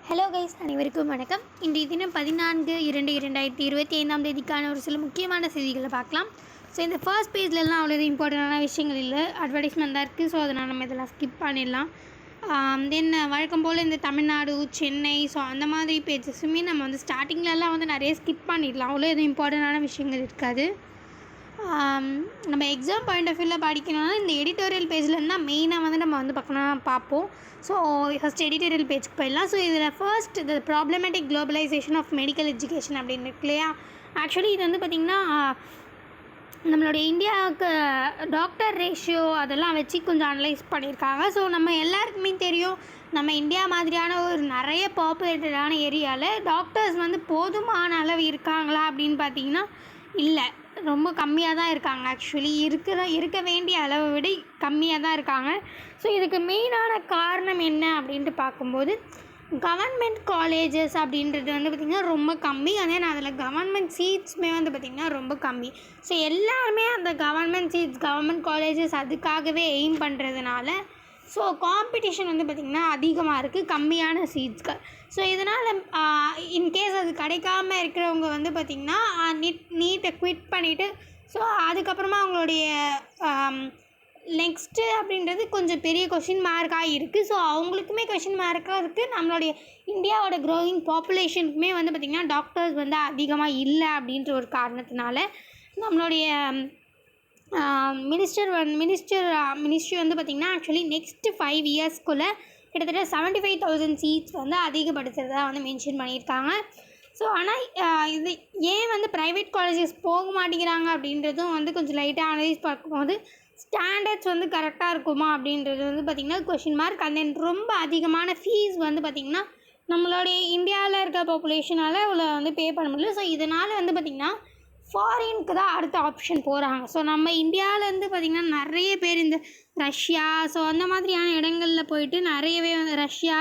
Hello guys, அனைவருக்கும் வணக்கம். இன்றைய தினம் 14/2/2025 தேதிக்கான ஒரு சில முக்கியமான செய்திகளை பார்க்கலாம். ஸோ இந்த ஃபர்ஸ்ட் பேஜ்லலாம் அவ்வளோ இம்பார்ட்டண்டான விஷயங்கள் இல்லை, அட்வர்டைஸ்மெண்ட் தான் இருக்குது. ஸோ அதனால் நம்ம இதெல்லாம் ஸ்கிப் பண்ணிடலாம். தென் வழக்கம் போல் இந்த தமிழ்நாடு, சென்னை, ஸோ அந்த மாதிரி பேஜஸுமே நம்ம வந்து ஸ்டார்டிங்லலாம் வந்து நிறைய ஸ்கிப் பண்ணிடலாம். அவ்வளோ எதுவும் இம்பார்ட்டண்டான விஷயங்கள் இருக்காது. நம்ம எக்ஸாம் பாயிண்ட் ஆஃப் வியூவில் படிக்கணும்னா இந்த எடிட்டோரியல் பேஜ்லேருந்து தான் மெயினாக வந்து நம்ம வந்து பார்ப்போம். ஸோ ஃபஸ்ட் எடிட்டோரியல் பேஜ்க்கு போயிடலாம். ஸோ இதில் first the problematic globalization of medical education அப்படின்னு இருக்கு இல்லையா. ஆக்சுவலி இது வந்து பார்த்திங்கன்னா நம்மளுடைய இந்தியாவுக்கு டாக்டர் ரேஷியோ அதெல்லாம் வச்சு கொஞ்சம் அனலைஸ் பண்ணியிருக்காங்க. ஸோ நம்ம எல்லாருக்குமே தெரியும், நம்ம இந்தியா மாதிரியான ஒரு நிறைய பாப்புலேட்டடான ஏரியாவில் டாக்டர்ஸ் வந்து போதுமான அளவு இருக்காங்களா அப்படின்னு பார்த்திங்கன்னா இல்லை, ரொம்ப கம்மியாக தான் இருக்காங்க. ஆக்சுவலி இருக்க வேண்டிய அளவை விட கம்மியாக தான் இருக்காங்க. ஸோ இதுக்கு மெயினான காரணம் என்ன அப்படின்ட்டு பார்க்கும்போது கவர்மெண்ட் காலேஜஸ் அப்படின்றது வந்து பார்த்திங்கன்னா ரொம்ப கம்மி. அதே அதில் கவர்மெண்ட் சீட்ஸுமே வந்து பார்த்திங்கன்னா ரொம்ப கம்மி. ஸோ எல்லாருமே அந்த கவர்மெண்ட் சீட்ஸ், கவர்மெண்ட் காலேஜஸ் அதுக்காகவே எய்ம் பண்ணுறதுனால ஸோ காம்படிஷன் வந்து பார்த்திங்கன்னா அதிகமாக இருக்குது, கம்மியான சீட்ஸ்க்கு. ஸோ இதனால் இன்கேஸ் அது கிடைக்காம இருக்கிறவங்க வந்து பார்த்திங்கன்னா நீட்டை குவிட் பண்ணிவிட்டு ஸோ அதுக்கப்புறமா அவங்களுடைய நெக்ஸ்ட்டு அப்படின்றது கொஞ்சம் பெரிய கொஷின் மார்க்காக இருக்குது. ஸோ அவங்களுக்குமே கொஷின் மார்க்காக இருக்குது. நம்மளுடைய இந்தியாவோட க்ரோயிங் பாப்புலேஷனுக்குமே வந்து பார்த்திங்கன்னா டாக்டர்ஸ் வந்து அதிகமாக இல்லை அப்படின்ற ஒரு காரணத்தினால நம்மளுடைய மினிஸ்ட்ரி வந்து பார்த்திங்கன்னா ஆக்சுவலி நெக்ஸ்ட்டு 5 இயர்ஸ்க்குள்ளே கிட்டத்தட்ட 75,000 சீட்ஸ் வந்து அதிகப்படுத்துறதா வந்து மென்ஷன் பண்ணியிருக்காங்க. ஸோ ஆனால் இது ஏன் வந்து ப்ரைவேட் காலேஜஸ் போக மாட்டேங்கிறாங்க அப்படின்றதும் வந்து கொஞ்சம் லைட்டாக அனலைஸ் பார்க்கும்போது ஸ்டாண்டர்ட்ஸ் வந்து கரெக்டாக இருக்குமா அப்படின்றது வந்து பார்த்திங்கன்னா கொஷின் மார்க். அண்ட் தென் ரொம்ப அதிகமான ஃபீஸ் வந்து பார்த்திங்கன்னா நம்மளுடைய இந்தியாவில் இருக்க பாப்புலேஷனால் இவ்வளோ வந்து பே பண்ண முடியல. ஸோ இதனால் வந்து பார்த்திங்கன்னா ஃபாரினுக்கு தான் அடுத்த ஆப்ஷன் போகிறாங்க. ஸோ நம்ம இந்தியாவிலேருந்து பார்த்திங்கன்னா நிறைய பேர் இந்த ரஷ்யா, ஸோ அந்த மாதிரியான இடங்களில் போயிட்டு நிறையவே வந்து ரஷ்யா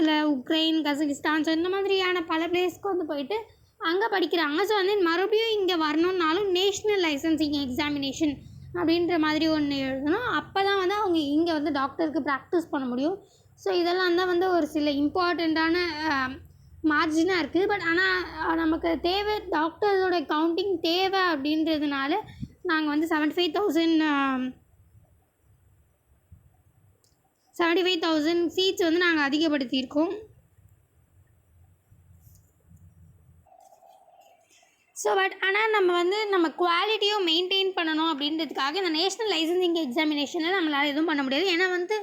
இல்லை உக்ரைன், கசகிஸ்தான், ஸோ இந்த மாதிரியான பல பிளேஸ்க்கு வந்து போயிட்டு அங்கே படிக்கிறாங்க. ஸோ வந்து மறுபடியும் இங்கே வரணுன்னாலும் நேஷ்னல் லைசன்சிங் எக்ஸாமினேஷன் அப்படின்ற மாதிரி ஒன்று எழுதணும். அப்போ தான் வந்து அவங்க இங்கே வந்து டாக்டருக்கு ப்ராக்டிஸ் பண்ண முடியும். ஸோ இதெல்லாம் தான் வந்து ஒரு சில இம்பார்ட்டண்ட்டான மார்ஜினாக இருக்குது. பட் ஆனால் நமக்கு தேவை, டாக்டர்ஸோட கவுண்டிங் தேவை அப்படின்றதுனால நாங்கள் வந்து 75,000 சீட்ஸ் வந்து நாங்கள் அதிகப்படுத்தியிருக்கோம். ஸோ பட் ஆனால் நம்ம குவாலிட்டியும் மெயின்டைன் பண்ணணும் அப்படின்றதுக்காக இந்த நேஷ்னல் லைசன்சிங் எக்ஸாமினேஷனில் நம்மளால் எதுவும் பண்ண முடியாது. ஏன்னா வந்து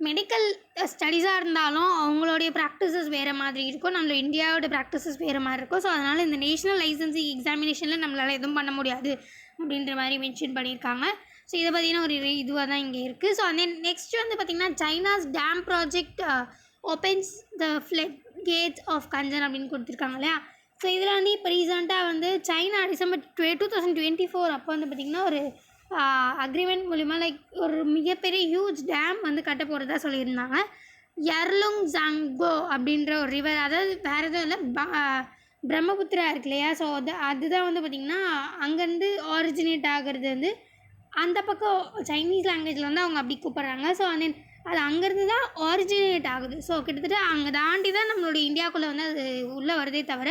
மெடிக்கல் ஸ்டடீஸாக இருந்தாலும் அவங்களுடைய ப்ராக்டிசஸ் வேறு மாதிரி இருக்கும், நம்மளோட இந்தியாவோட ப்ராக்டிசஸ் வேறு மாதிரி இருக்கும். ஸோ அதனால் இந்த நேஷ்னல் லைசன்சிங் எக்ஸாமினேஷனில் நம்மளால் எதுவும் பண்ண முடியாது அப்படின்ற மாதிரி மென்ஷன் பண்ணியிருக்காங்க. ஸோ இதை பற்றின ஒரு இதுவாக தான் இங்கே இருக்குது. ஸோ அந்த நெக்ஸ்ட் வந்து பார்த்திங்கன்னா China's dam project opens the flood gates of கஞ்சன் அப்படின்னு கொடுத்துருக்காங்க இல்லையா. ஸோ இதில் வந்து இப்போ ரீசெண்டாக வந்து சைனா டிசம்பர் 2024 அப்போ வந்து பார்த்திங்கன்னா ஒரு அக்ரிமெண்ட் மூலிமா ஒரு மிகப்பெரிய ஹியூஜ் டேம் வந்து கட்ட போகிறதா சொல்லியிருந்தாங்க. யர்லுங் ஜாங்கோ அப்படின்ற ஒரு ரிவர், அதாவது வேறு எதுவும் இல்லை, பிரம்மபுத்திரா இருக்கு இல்லையா. ஸோ அதுதான் வந்து பார்த்திங்கன்னா அங்கேருந்து ஆரிஜினேட் ஆகிறது வந்து அந்த பக்கம் சைனீஸ் லாங்குவேஜில் வந்து அவங்க அப்படி கூப்பிட்றாங்க. ஸோ அது அங்கேருந்து தான் ஆரிஜினேட் ஆகுது. ஸோ கிட்டத்தட்ட அங்கே தாண்டி தான் நம்மளுடைய இந்தியாவுக்குள்ளே வந்து அது உள்ளே வருதே தவிர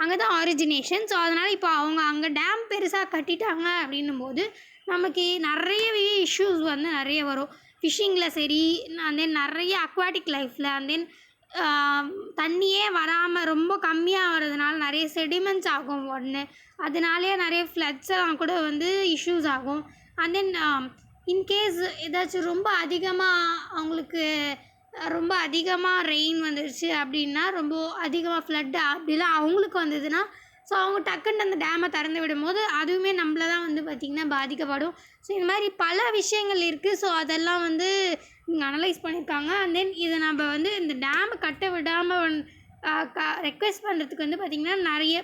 அங்கே தான் ஆரிஜினேஷன். ஸோ அதனால் இப்போ அவங்க அங்கே டேம் பெருசாக கட்டிட்டாங்க அப்படின்னும் போது நமக்கு நிறையவே இஷ்யூஸ் வந்து நிறைய வரும். ஃபிஷ்ஷிங்கில் சரி, அண்ட் தென் நிறைய அக்வாட்டிக் லைஃப்பில், அண்ட் தென் தண்ணியே வராமல் ரொம்ப கம்மியாக வர்றதுனால நிறைய செடிமெண்ட்ஸ் ஆகும் ஒன்று, அதனாலே நிறைய ஃப்ளட்ஸ் எல்லாம் கூட வந்து இஷ்யூஸ் ஆகும். அண்ட் தென் இன்கேஸ் ஏதாச்சும் ரொம்ப அதிகமாக ரெயின் வந்துடுச்சு அப்படின்னா, ரொம்ப அதிகமாக ஃப்ளட்டு அப்படிலாம் அவங்களுக்கு வந்ததுன்னா ஸோ அவங்க டக்குன்னு அந்த டேமை திறந்து விடும்போது அதுவுமே நம்மள தான் வந்து பார்த்திங்கன்னா பாதிக்கப்படும். ஸோ இந்த மாதிரி பல விஷயங்கள் இருக்குது. ஸோ அதெல்லாம் வந்து இங்கே அனலைஸ் பண்ணியிருக்காங்க. அண்ட் தென் இதை நம்ம வந்து இந்த டேமை கட்ட விடாமல் ரெக்வெஸ்ட் பண்ணுறதுக்கு வந்து பார்த்திங்கன்னா நிறைய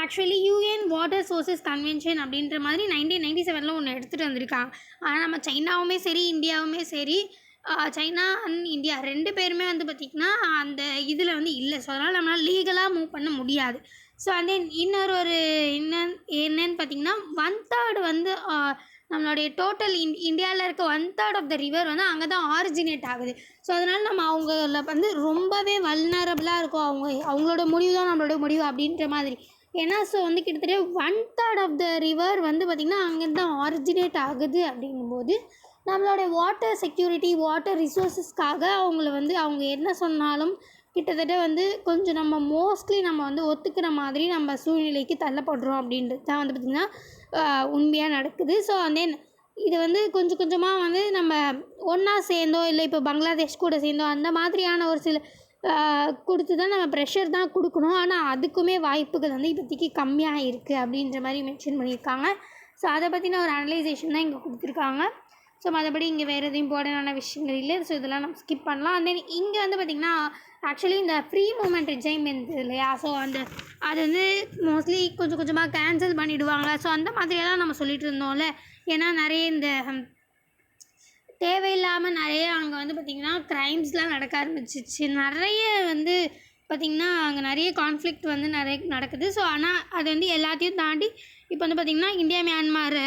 actually UN water sources convention அப்படின்ற மாதிரி 1997 ஒன்று எடுத்துகிட்டு வந்திருக்காங்க. ஆனால் நம்ம சைனாவுமே சரி, இந்தியாவுமே சரி, சைனா அண்ட் இந்தியா 2 பேருமே வந்து பார்த்திங்கன்னா அந்த இதில் வந்து இல்லை. ஸோ அதனால் நம்மளால் லீகலாக மூவ் பண்ண முடியாது. ஸோ அண்ட் தென் என்னன்னு பார்த்திங்கன்னா 1/3 வந்து நம்மளுடைய டோட்டல் இந்தியாவில் இருக்க 1/3 ஆஃப் த ரிவர் வந்து அங்கே தான் ஆரிஜினேட் ஆகுது. ஸோ அதனால் நம்ம அவங்கள வந்து ரொம்பவே வல்னரபுளாக இருக்கும். அவங்களோட முடிவு தான் நம்மளோட முடிவு அப்படின்ற மாதிரி. ஏன்னா ஸோ வந்து கிட்டத்தட்ட 1/3 ஆஃப் த ரிவர் வந்து பார்த்திங்கன்னா அங்கேருந்து தான் ஆரிஜினேட் ஆகுது. அப்படிங்கும்போது நம்மளோட வாட்டர் செக்யூரிட்டி, வாட்டர் ரிசோர்ஸஸ்க்காக அவங்கள வந்து அவங்க என்ன சொன்னாலும் கிட்டத்தட்ட வந்து கொஞ்சம் நம்ம மோஸ்ட்லி நம்ம வந்து ஒத்துக்கிற மாதிரி நம்ம சூழ்நிலைக்கு தள்ளப்படுறோம் அப்படின்றது தான் வந்து பார்த்திங்கன்னா உண்மையாக நடக்குது. ஸோ தென் இது வந்து கொஞ்சம் கொஞ்சமாக வந்து நம்ம ஒன்றா சேர்ந்தோ இல்லை இப்போ பங்களாதேஷ் கூட சேர்ந்தோ அந்த மாதிரியான ஒரு சில கொடுத்து தான் நம்ம ப்ரெஷர் தான் கொடுக்கணும். ஆனால் அதுக்குமே வாய்ப்புகள் வந்து இப்போதைக்கு கம்மியாக இருக்குது அப்படின்ற மாதிரி மென்ஷன் பண்ணியிருக்காங்க. ஸோ அதை பற்றின ஒரு அனலைசேஷன் தான் இங்கே கொடுத்துருக்காங்க. ஸோ மற்றபடி இங்கே வேறு எதுவும் இம்பார்ட்டண்டான விஷயங்கள் இல்லை. ஸோ இதெல்லாம் நம்ம ஸ்கிப் பண்ணலாம். அண்ட் தென் இங்கே வந்து பார்த்திங்கன்னா ஆக்சுவலி இந்த ஃப்ரீ மூமெண்ட் ரிஜைம் இருந்தது இல்லையா, ஸோ அது வந்து மோஸ்ட்லி கொஞ்சம் கொஞ்சமாக கேன்சல் பண்ணிவிடுவாங்க. ஸோ அந்த மாதிரியெல்லாம் நம்ம சொல்லிகிட்டு இருந்தோம்ல. ஏன்னா நிறைய இந்த தேவையில்லாமல் நிறைய அங்கே வந்து பார்த்திங்கன்னா க்ரைம்ஸ்லாம் நடக்க ஆரம்பிச்சிச்சு. நிறைய வந்து பார்த்திங்கன்னா அங்கே நிறைய கான்ஃப்ளிக்ட் வந்து நிறைய நடக்குது. ஸோ ஆனால் அது வந்து எல்லாத்தையும் தாண்டி இப்போ வந்து பார்த்திங்கன்னா இந்தியா மியான்மார்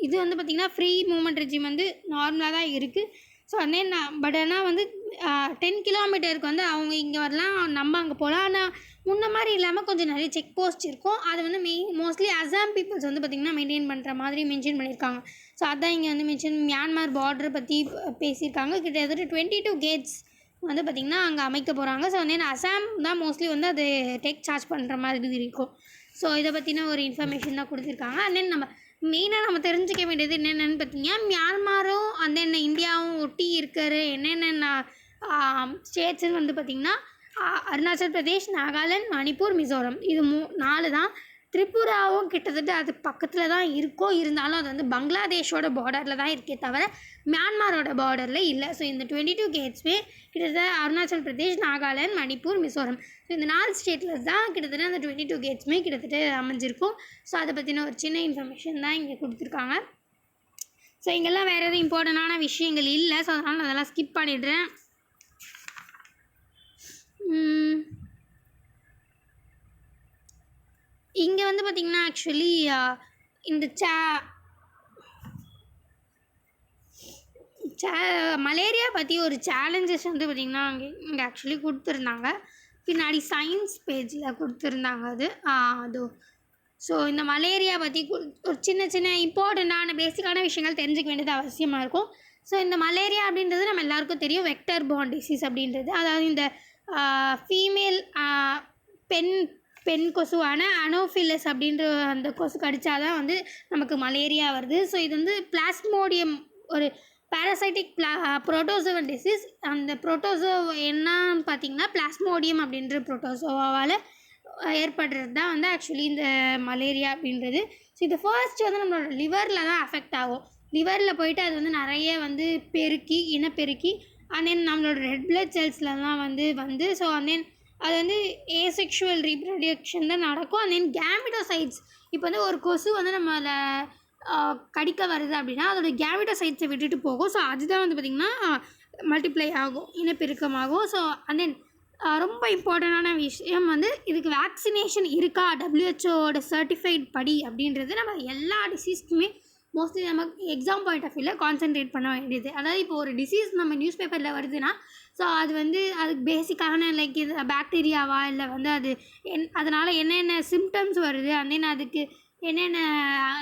இது வந்து பார்த்திங்கன்னா ஃப்ரீ மூமெண்ட் ரெஜிம் வந்து நார்மலாக தான் இருக்குது. ஸோ பட் ஆனால் வந்து 10 கிலோமீட்டருக்கு வந்து அவங்க இங்கே வரலாம், நம்ம அங்கே போகலாம். ஆனால் முன்ன மாதிரி இல்லாமல் கொஞ்சம் நிறைய செக் போஸ்ட் இருக்கும். அது வந்து மோஸ்ட்லி அசாம் பீப்புள்ஸ் வந்து பார்த்திங்கன்னா மெயின்டைன் பண்ணுற மாதிரி மென்ஷன் பண்ணியிருக்காங்க. ஸோ அதான் இங்கே வந்து மியான்மார் பார்டரை பற்றி பேசியிருக்காங்க. கிட்டத்தட்ட 22 கேட்ஸ் வந்து பார்த்திங்கன்னா அங்கே அமைக்க போகிறாங்க. ஸோ வந்து அசாம் தான் மோஸ்ட்லி வந்து அது டேக் சார்ஜ் பண்ணுற மாதிரி இருக்கும். ஸோ இதை பற்றின ஒரு இன்ஃபர்மேஷன் தான் கொடுத்துருக்காங்க. அண்ட் தென் நம்ம மெயினாக நம்ம தெரிஞ்சிக்க வேண்டியது என்னென்னு பார்த்தீங்கன்னா மியான்மாரும் அந்த இந்தியாவும் ஒட்டி இருக்கிற என்னென்ன ஸ்டேட்ஸுன்னு வந்து பார்த்திங்கன்னா அருணாச்சல் பிரதேஷ், நாகாலாந்து, மணிப்பூர், மிசோரம் இது 4 தான். திரிபுராவும் கிட்டத்தட்ட அது பக்கத்தில் தான் இருக்கும். இருந்தாலும் அது வந்து பங்களாதேஷோட பார்டரில் தான் இருக்கே தவிர மியான்மாரோட பார்டரில் இல்லை. ஸோ இந்த 22 கேட்ஸுமே கிட்டத்தட்ட அருணாச்சல் பிரதேஷ், நாகாலாந்து, மணிப்பூர், மிசோரம் ஸோ இந்த 4 ஸ்டேட்டில் தான் கிட்டத்தட்ட அந்த 22 கேட்ஸுமே கிட்டத்தட்ட அமைஞ்சிருக்கும். ஸோ அதை பற்றின ஒரு சின்ன இன்ஃபர்மேஷன் தான் இங்கே கொடுத்துருக்காங்க. ஸோ இங்கெல்லாம் வேறு எதுவும் இம்பார்ட்டண்டான விஷயங்கள் இல்லை. ஸோ அதனால் அதெல்லாம் ஸ்கிப் பண்ணிடுறேன். இங்கே வந்து பார்த்திங்கன்னா ஆக்சுவலி இந்த மலேரியா பற்றி ஒரு சேலஞ்சஸ் வந்து பார்த்திங்கன்னா இங்கே ஆக்சுவலி கொடுத்துருந்தாங்க. பின்னாடி சயின்ஸ் பேஜில் கொடுத்துருந்தாங்க அது. ஸோ இந்த மலேரியா பற்றி ஒரு சின்ன சின்ன இம்பார்ட்டண்ட்டான பேசிக்கான விஷயங்கள் தெரிஞ்சுக்க வேண்டியது அவசியமாக இருக்கும். ஸோ இந்த மலேரியா அப்படின்றது நம்ம எல்லாருக்கும் தெரியும், வெக்டர் பார்ன் டிசீஸ் அப்படின்றது. அதாவது இந்த ஃபீமேல் பெண் கொசுவான அனோஃபிலஸ் அப்படின்ற அந்த கொசு கடித்தாதான் வந்து நமக்கு மலேரியா வருது. ஸோ இது வந்து பிளாஸ்மோடியம் ஒரு பேராசைட்டிக் புரோட்டோசோவல் டிசீஸ். அந்த புரோட்டோசோ என்னன்னு பார்த்திங்கன்னா பிளாஸ்மோடியம் அப்படின்ற புரோட்டோசோவால் ஏற்படுறது தான் வந்து ஆக்சுவலி இந்த மலேரியா அப்படின்றது. ஸோ இது ஃபர்ஸ்ட் வந்து நம்மளோட லிவரில் தான் அஃபெக்ட் ஆகும். லிவரில் போயிட்டு அது வந்து நிறைய வந்து இனப்பெருக்கி அண்ட் தென் நம்மளோட ரெட் பிளட் செல்ஸ்லலாம் வந்து ஸோ அண்ட் தென் அது வந்து ஏசெக்ஷுவல் ரீப்ரொடக்ஷன் தான் நடக்கும். அண்ட் தென் கேமிட்டோசைட்ஸ் இப்போ வந்து ஒரு கொசு வந்து நம்மளை கடிக்க வருது அப்படின்னா அதோடய கேமிட்டோசைட்ஸை விட்டுட்டு போகும். ஸோ அதுதான் வந்து பார்த்திங்கன்னா மல்டிப்ளை ஆகும், இனப்பெருக்கமாகும். ஸோ அண்ட் தென் ரொம்ப இம்பார்ட்டண்டான விஷயம் வந்து இதுக்கு வேக்சினேஷன் இருக்கா WHO சர்டிஃபைட் படி அப்படின்றது நம்ம எல்லா டிசீஸ்க்குமே மோஸ்ட்லி நம்ம எக்ஸாம் பாயிண்ட் ஆஃப் வியூவில் கான்சென்ட்ரேட் பண்ண வேண்டியது. அதாவது இப்போ ஒரு டிசீஸ் நம்ம நியூஸ் பேப்பரில் வருதுன்னா ஸோ அது வந்து அதுக்கு பேசிக்கான லைக் இது பாக்டீரியாவா இல்லை வந்து அது அதனால் என்னென்ன சிம்டம்ஸ் வருது அண்ட் தென் அதுக்கு என்னென்ன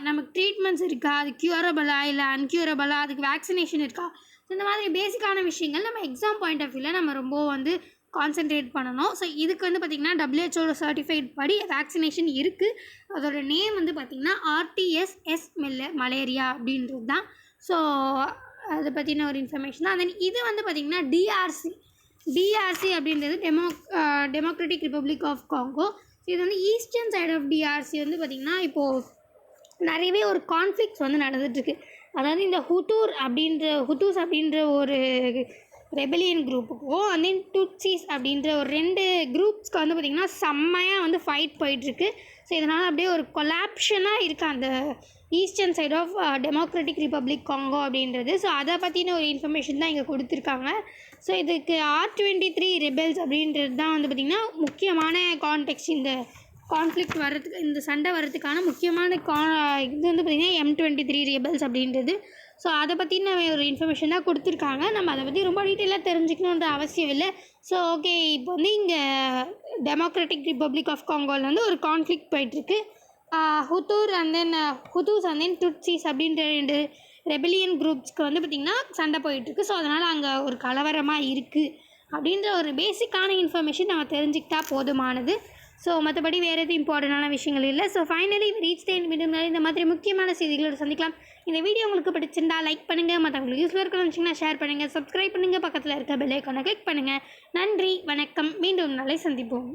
நமக்கு ட்ரீட்மெண்ட்ஸ் இருக்கா, அது க்யூரபிளா இல்லை அன்க்யூரபிளா, அதுக்கு வேக்சினேஷன் இருக்கா, ஸோ இந்த மாதிரி பேசிக்கான விஷயங்கள் நம்ம எக்ஸாம் பாயிண்ட் ஆஃப் வியூவில் நம்ம ரொம்ப வந்து கான்சென்ட்ரேட் பண்ணணும். ஸோ இதுக்கு வந்து பார்த்திங்கன்னா WHO சர்டிஃபைட் படி வேக்சினேஷன் இருக்குது. அதோட நேம் வந்து பார்த்திங்கன்னா RTS மலேரியா அப்படின்றது தான். ஸோ அதை பற்றின ஒரு இன்ஃபர்மேஷன் தான். தென் இது வந்து பார்த்திங்கன்னா DRC அப்படின்றது டெமோக்ராட்டிக் ரிப்பப்ளிக் ஆஃப் காங்கோ. இது வந்து ஈஸ்டர்ன் சைடு ஆஃப் DRC வந்து பார்த்திங்கன்னா இப்போது நிறையவே ஒரு கான்ஃப்ளிக்ஸ் வந்து நடந்துகிட்ருக்கு. அதாவது இந்த ஹுட்டூஸ் அப்படின்ற ஒரு ரெபலியன் குரூப்புக்கும் அண்ட் தென் டுட்சிஸ் அப்படின்ற ஒரு 2 குரூப்ஸ்க்கு வந்து பார்த்திங்கன்னா செம்மையாக வந்து ஃபைட் போயிட்டுருக்கு. ஸோ இதனால் அப்படியே ஒரு கொலாப்ஷனாக இருக்குது அந்த eastern side of Democratic Republic Congo அப்படின்றது. ஸோ அதை பற்றின ஒரு இன்ஃபர்மேஷன் தான் இங்கே கொடுத்துருக்காங்க. ஸோ இதுக்கு R23 ரெபெல்ஸ் அப்படின்றது தான் வந்து பார்த்திங்கன்னா முக்கியமான கான்டெக்ஸ்ட் இந்த கான்ஃப்ளிக்ட் வர்றதுக்கு, இந்த சண்டை வர்றதுக்கான முக்கியமான இது வந்து பார்த்திங்கன்னா M23 rebels அப்படின்றது. ஸோ அதை பற்றின ஒரு இன்ஃபர்மேஷன் தான் கொடுத்துருக்காங்க. நம்ம அதை பற்றி ரொம்ப டீட்டெயிலாக தெரிஞ்சுக்கணுன்ற அவசியம் இல்லை. ஸோ ஓகே, இப்போ வந்து இங்கே டெமோக்ராட்டிக் ரிப்பப்ளிக் ஆஃப் காங்கோவில் வந்து ஒரு கான்ஃப்ளிக்ட் போயிட்டுருக்கு. ஹுத்தூஸ் அண்ட் தென் டுட்ஸீஸ் அப்படின்ற 2 ரெபெலியன் குரூப்ஸ்க்கு வந்து பார்த்திங்கன்னா சண்டை போயிட்டுருக்கு. ஸோ அதனால் அங்கே ஒரு கலவரமாக இருக்குது அப்படின்ற ஒரு பேசிக்கான இன்ஃபர்மேஷன் நம்ம தெரிஞ்சுக்கிட்டா போதுமானது. ஸோ மற்றபடி வேறு எதுவும் இம்பார்ட்டண்டான விஷயங்கள் இல்லை. ஸோ ஃபைனலி ரீச் டைம் இந்த மாதிரி முக்கியமான செய்திகளோடு சந்திக்கலாம். இந்த வீடியோ உங்களுக்கு பிடிச்சிருந்தா லைக் பண்ணுங்கள், மற்றவங்களுக்கு யூஸ்ஃபுல்லாக இருக்கணும்னு நினச்சிங்கன்னா ஷேர் பண்ணுங்கள், சப்ஸ்கிரைப் பண்ணுங்கள், பக்கத்தில் இருக்க பெல் ஐக்கானை கிளிக் பண்ணுங்கள். நன்றி, வணக்கம். மீண்டும் நாளை சந்திப்போம்.